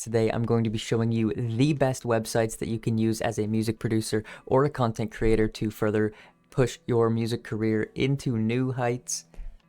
Today, I'm going to be showing you the best websites that you can use as a music producer or a content creator to further push your music career into new heights.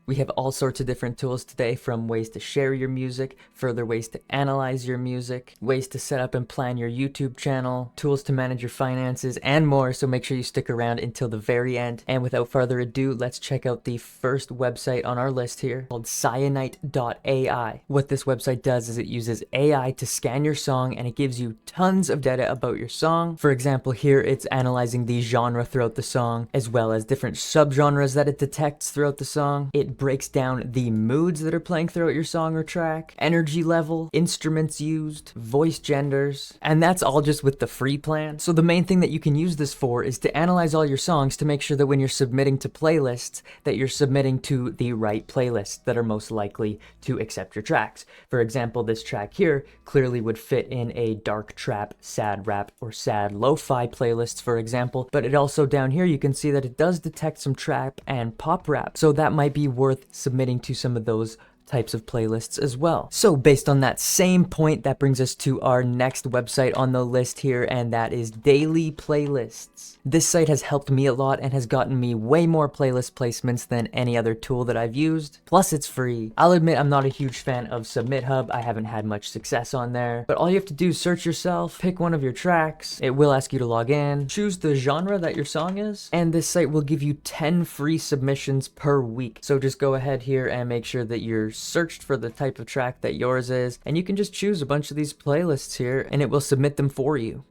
We have all sorts of different tools today, from ways to share your music, further ways to analyze your music, ways to set up and plan your YouTube channel, tools to manage your finances, and more, so make sure you stick around until the very end. And without further ado, let's check out the first website on our list here, called Cyanite.ai. What this website does is it uses AI to scan your song, and it gives you tons of data about your song. For example, here it's analyzing the genre throughout the song, as well as different subgenres that it detects throughout the song. It breaks down the moods that are playing throughout your song or track, energy level, instruments used, voice genders, and that's all just with the free plan. So the main thing that you can use this for is to analyze all your songs to make sure that when you're submitting to playlists, that you're submitting to the right playlists that are most likely to accept your tracks. For example, this track here clearly would fit in a dark trap, sad rap, or sad lo-fi playlists, for example, but it also down here you can see that it does detect some trap and pop rap, so that might be worth submitting to some of those types of playlists as well. So based on that same point, that brings us to our next website on the list here, and that is Daily Playlists. This site has helped me a lot and has gotten me way more playlist placements than any other tool that I've used. Plus it's free. I'll admit I'm not a huge fan of SubmitHub. I haven't had much success on there, but all you have to do is search yourself, pick one of your tracks, it will ask you to log in, choose the genre that your song is, and this site will give you 10 free submissions per week. So just go ahead here and make sure that you're searched for the type of track that yours is, and you can just choose a bunch of these playlists here and it will submit them for you.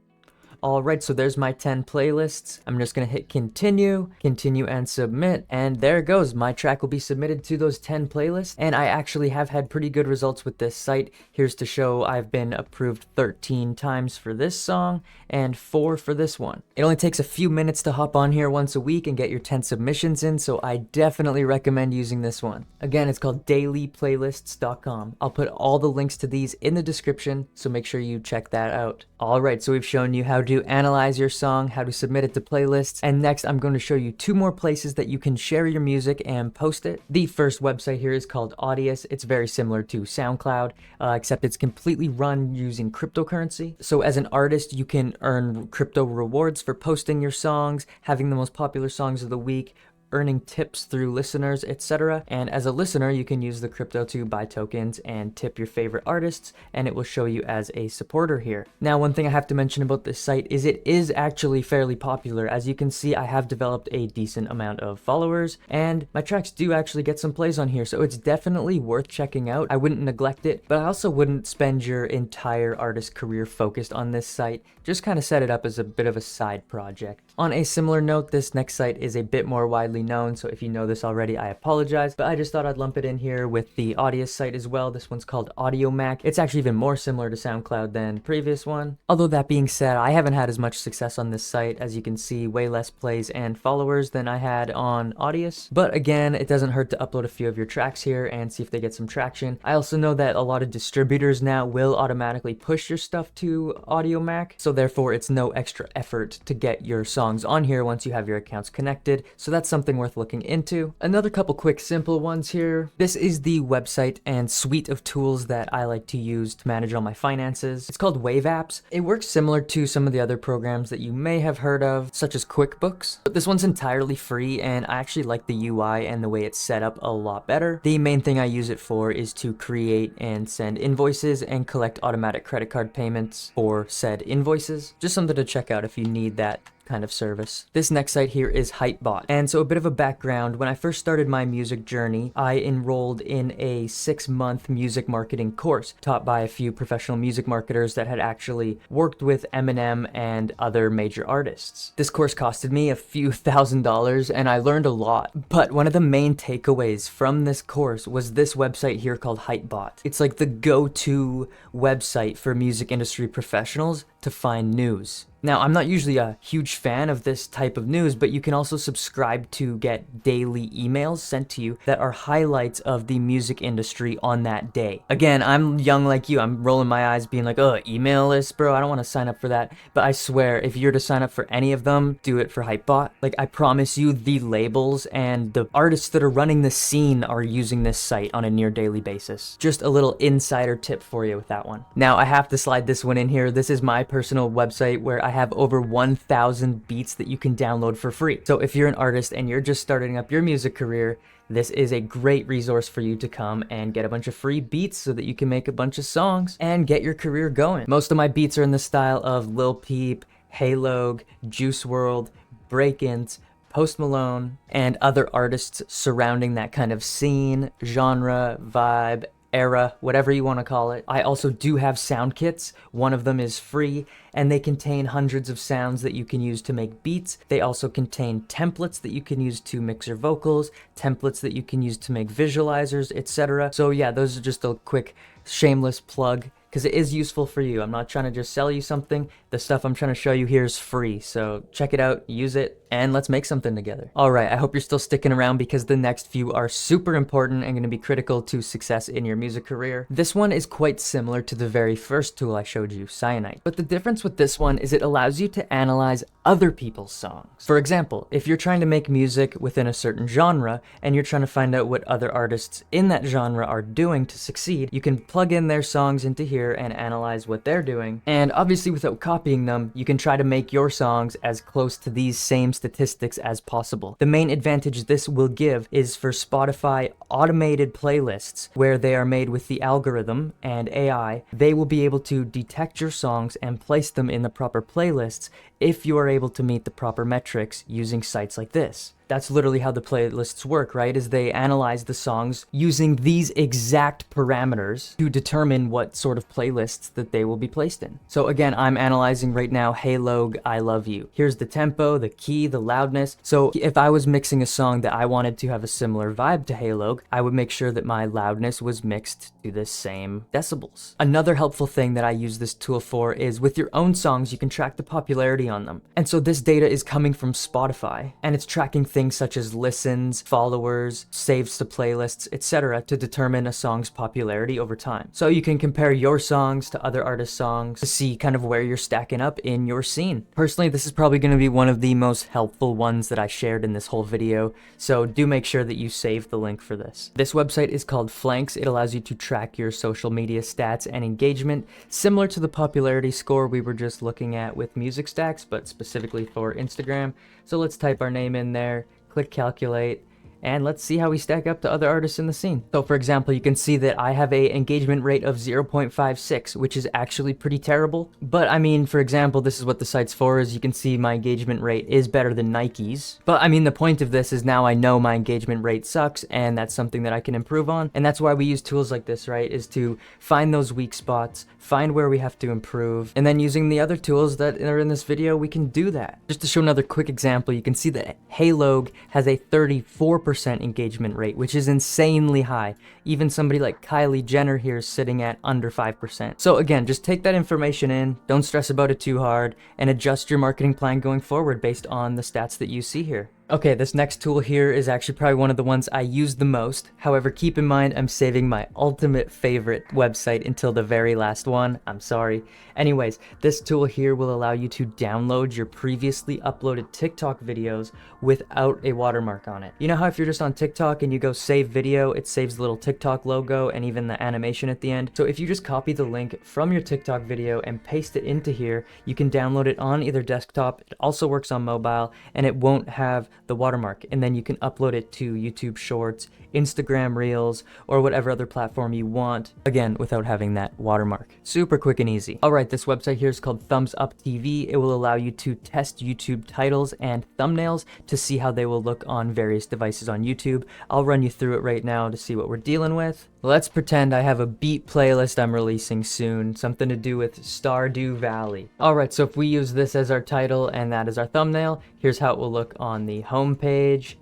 Alright, so there's my 10 playlists. I'm just gonna hit continue and submit, and there it goes. My track will be submitted to those 10 playlists, and I actually have had pretty good results with this site. Here's to show I've been approved 13 times for this song and 4 for this one. It only takes a few minutes to hop on here once a week and get your 10 submissions in, so I definitely recommend using this one. Again, it's called dailyplaylists.com. I'll put all the links to these in the description, so make sure you check that out. Alright, so we've shown you how to analyze your song, how to submit it to playlists, and next I'm going to show you 2 more places that you can share your music and post it. The first website here is called Audius. It's very similar to SoundCloud, except it's completely run using cryptocurrency. So as an artist, you can earn crypto rewards for posting your songs, having the most popular songs of the week, earning tips through listeners, etc. And as a listener, you can use the crypto to buy tokens and tip your favorite artists, and it will show you as a supporter here. Now, one thing I have to mention about this site is it is actually fairly popular. As you can see, I have developed a decent amount of followers, and my tracks do actually get some plays on here, so it's definitely worth checking out. I wouldn't neglect it, but I also wouldn't spend your entire artist career focused on this site. Just kind of set it up as a bit of a side project. On a similar note, this next site is a bit more widely known, so if you know this already, I apologize, but I just thought I'd lump it in here with the Audius site as well. This one's called Audiomack. It's actually even more similar to SoundCloud than the previous one. Although that being said, I haven't had as much success on this site. As you can see, way less plays and followers than I had on Audius. But again, it doesn't hurt to upload a few of your tracks here and see if they get some traction. I also know that a lot of distributors now will automatically push your stuff to Audiomack, so therefore it's no extra effort to get your songs on here once you have your accounts connected. So that's something worth looking into. Another couple quick simple ones here. This is the website and suite of tools that I like to use to manage all my finances. It's called Wave Apps. It works similar to some of the other programs that you may have heard of, such as QuickBooks, but this one's entirely free, and I actually like the UI and the way it's set up a lot better. The main thing I use it for is to create and send invoices and collect automatic credit card payments for said invoices. Just something to check out if you need that kind of service. This next site here is Hypebot. And so a bit of a background, when I first started my music journey, I enrolled in a 6-month music marketing course taught by a few professional music marketers that had actually worked with Eminem and other major artists. This course costed me a few $1,000s and I learned a lot, but one of the main takeaways from this course was this website here called Hypebot. It's like the go-to website for music industry professionals to find news. Now, I'm not usually a huge fan of this type of news, but you can also subscribe to get daily emails sent to you that are highlights of the music industry on that day. Again, I'm young like you. I'm rolling my eyes being like, oh, email list, bro. I don't want to sign up for that. But I swear, if you're to sign up for any of them, do it for Hypebot. Like, I promise you, the labels and the artists that are running the scene are using this site on a near daily basis. Just a little insider tip for you with that one. Now, I have to slide this one in here. This is my personal website where I have over 1,000 beats that you can download for free. So if you're an artist and you're just starting up your music career, this is a great resource for you to come and get a bunch of free beats so that you can make a bunch of songs and get your career going. Most of my beats are in the style of Lil Peep, Halog, Juice WRLD, Breakins, Post Malone, and other artists surrounding that kind of scene, genre, vibe, era, whatever you want to call it. I also do have sound kits. One of them is free, and they contain hundreds of sounds that you can use to make beats. They also contain templates that you can use to mix your vocals, templates that you can use to make visualizers, etc. So yeah, those are just a quick shameless plug, because it is useful for you. I'm not trying to just sell you something. The stuff I'm trying to show you here is free, so check it out, use it, and let's make something together. All right, I hope you're still sticking around because the next few are super important and going to be critical to success in your music career. This one is quite similar to the very first tool I showed you, Cyanite. But the difference with this one is it allows you to analyze other people's songs. For example, if you're trying to make music within a certain genre and you're trying to find out what other artists in that genre are doing to succeed, you can plug in their songs into here and analyze what they're doing. And obviously without copying them, you can try to make your songs as close to these same statistics as possible. The main advantage this will give is for Spotify automated playlists where they are made with the algorithm and AI. They will be able to detect your songs and place them in the proper playlists if you are able to meet the proper metrics using sites like this. That's literally how the playlists work, right? Is they analyze the songs using these exact parameters to determine what sort of playlists that they will be placed in. So again, I'm analyzing right now Halog, I Love You. Here's the tempo, the key, the loudness. So if I was mixing a song that I wanted to have a similar vibe to Halog, I would make sure that my loudness was mixed to the same decibels. Another helpful thing that I use this tool for is with your own songs, you can track the popularity on them. And so this data is coming from Spotify, and it's tracking things such as listens, followers, saves to playlists, etc. to determine a song's popularity over time. So you can compare your songs to other artists' songs to see kind of where you're stacking up in your scene. Personally, this is probably going to be one of the most helpful ones that I shared in this whole video, so do make sure that you save the link for this. This website is called Flanks. It allows you to track your social media stats and engagement, similar to the popularity score we were just looking at with Music Stacks, but specifically for Instagram. So let's type our name in there, click calculate, and let's see how we stack up to other artists in the scene. So for example, you can see that I have a engagement rate of 0.56, which is actually pretty terrible. But I mean, for example, this is what the site's for, is you can see my engagement rate is better than Nike's. But I mean, the point of this is now I know my engagement rate sucks, and that's something that I can improve on. And that's why we use tools like this, right? Is to find those weak spots, find where we have to improve, and then using the other tools that are in this video, we can do that. Just to show another quick example, you can see that Halog has a 34% engagement rate, which is insanely high. Even somebody like Kylie Jenner here is sitting at under 5%. So again, just take that information in, don't stress about it too hard, and adjust your marketing plan going forward based on the stats that you see here. Okay, this next tool here is actually probably one of the ones I use the most. However, keep in mind, I'm saving my ultimate favorite website until the very last one. I'm sorry. Anyways, this tool here will allow you to download your previously uploaded TikTok videos without a watermark on it. You know how if you're just on TikTok and you go save video, it saves the little TikTok logo and even the animation at the end? So if you just copy the link from your TikTok video and paste it into here, you can download it on either desktop, it also works on mobile, and it won't have the watermark, and then you can upload it to YouTube Shorts, Instagram Reels, or whatever other platform you want, again, without having that watermark. Super quick and easy. Alright, this website here is called Thumbs Up TV. It will allow you to test YouTube titles and thumbnails to see how they will look on various devices on YouTube. I'll run you through it right now to see what we're dealing with. Let's pretend I have a beat playlist I'm releasing soon, something to do with Stardew Valley. Alright, so if we use this as our title and that as our thumbnail, here's how it will look on the home page.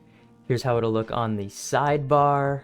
Here's how it'll look on the sidebar.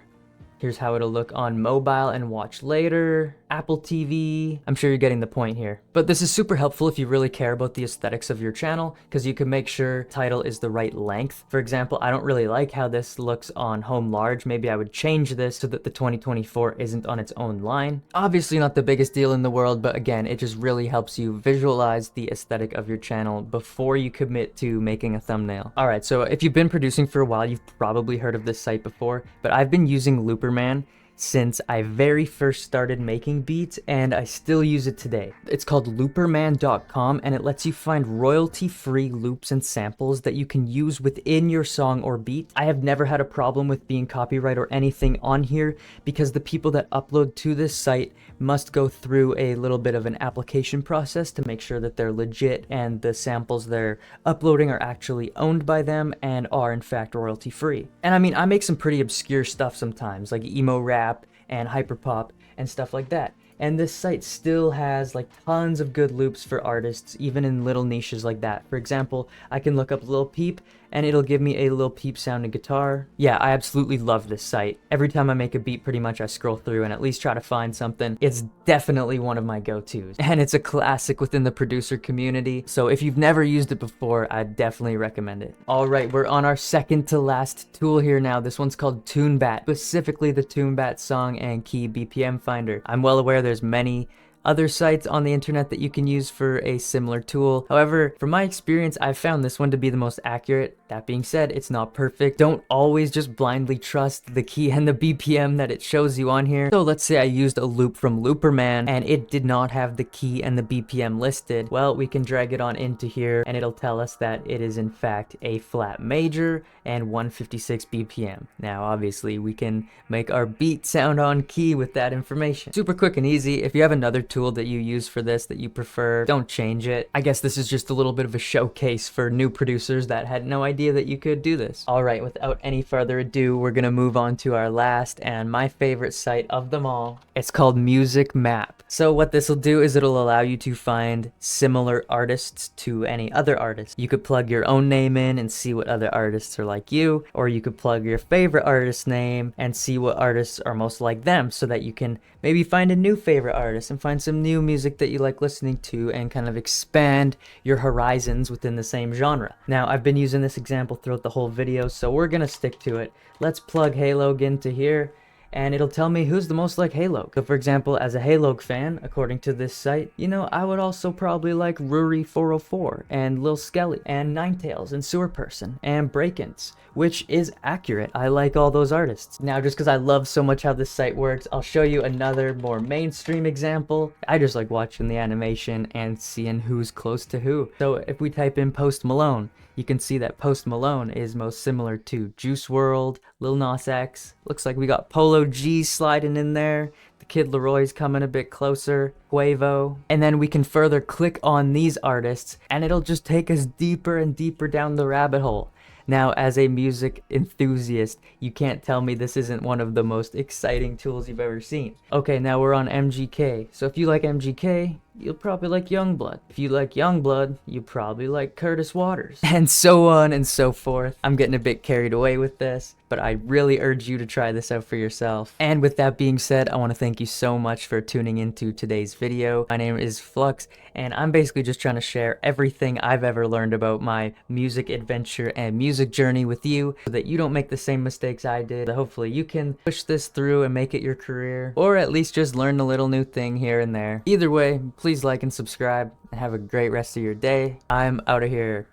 Here's how it'll look on mobile and watch later. Apple TV. I'm sure you're getting the point here. But this is super helpful if you really care about the aesthetics of your channel, because you can make sure title is the right length. For example, I don't really like how this looks on home large. Maybe I would change this so that the 2024 isn't on its own line. Obviously not the biggest deal in the world, but again, it just really helps you visualize the aesthetic of your channel before you commit to making a thumbnail. Alright, so if you've been producing for a while, you've probably heard of this site before, but I've been using Looperman since I very first started making beats, and I still use it today. It's called looperman.com, and it lets you find royalty-free loops and samples that you can use within your song or beat. I have never had a problem with being copyright or anything on here, because the people that upload to this site must go through a little bit of an application process to make sure that they're legit and the samples they're uploading are actually owned by them and are in fact royalty free. And I mean, I make some pretty obscure stuff sometimes, like emo rap and hyperpop and stuff like that. And this site still has like tons of good loops for artists, even in little niches like that. For example, I can look up Lil Peep and it'll give me a Lil Peep sounding guitar. Yeah, I absolutely love this site. Every time I make a beat, pretty much I scroll through and at least try to find something. It's definitely one of my go-tos. And it's a classic within the producer community. So if you've never used it before, I'd definitely recommend it. All right, we're on our second to last tool here now. This one's called TuneBat, specifically the TuneBat Song and Key BPM Finder. I'm well aware there's many other sites on the internet that you can use for a similar tool. However, from my experience, I've found this one to be the most accurate. That being said, it's not perfect. Don't always just blindly trust the key and the BPM that it shows you on here. So let's say I used a loop from Looperman and it did not have the key and the BPM listed. Well, we can drag it on into here and it'll tell us that it is in fact a flat major and 156 BPM. Now, obviously, we can make our beat sound on key with that information. Super quick and easy. If you have another tool that you use for this that you prefer, don't change it. I guess this is just a little bit of a showcase for new producers that had no idea that you could do this. All right, without any further ado, we're gonna move on to our last and my favorite site of them all. It's called Music Map. So what this will do is it'll allow you to find similar artists to any other artist. You could plug your own name in and see what other artists are like you, or you could plug your favorite artist's name and see what artists are most like them, so that you can maybe find a new favorite artist and find some new music that you like listening to and kind of expand your horizons within the same genre. Now, I've been using this example throughout the whole video, so we're gonna stick to it. Let's plug Halog into here, and it'll tell me who's the most like Halog. So for example, as a Halog fan, according to this site, you know, I would also probably like Ruri404 and Lil Skelly and Ninetales and Sewer Person and Breakins, which is accurate. I like all those artists. Now, just because I love so much how this site works, I'll show you another more mainstream example. I just like watching the animation and seeing who's close to who. So if we type in Post Malone, you can see that Post Malone is most similar to Juice WRLD, Lil Nas X. Looks like we got Polo G sliding in there. The Kid Leroy's coming a bit closer. Quavo. And then we can further click on these artists and it'll just take us deeper and deeper down the rabbit hole. Now, as a music enthusiast, you can't tell me this isn't one of the most exciting tools you've ever seen. Okay, now we're on MGK. So if you like MGK, you'll probably like Yungblud. If you like Yungblud, you probably like Curtis Waters. And so on and so forth. I'm getting a bit carried away with this, but I really urge you to try this out for yourself. And with that being said, I want to thank you so much for tuning into today's video. My name is Flux, and I'm basically just trying to share everything I've ever learned about my music adventure and music journey with you, so that you don't make the same mistakes I did. Hopefully you can push this through and make it your career, or at least just learn a little new thing here and there. Either way, please like and subscribe, and have a great rest of your day. I'm out of here.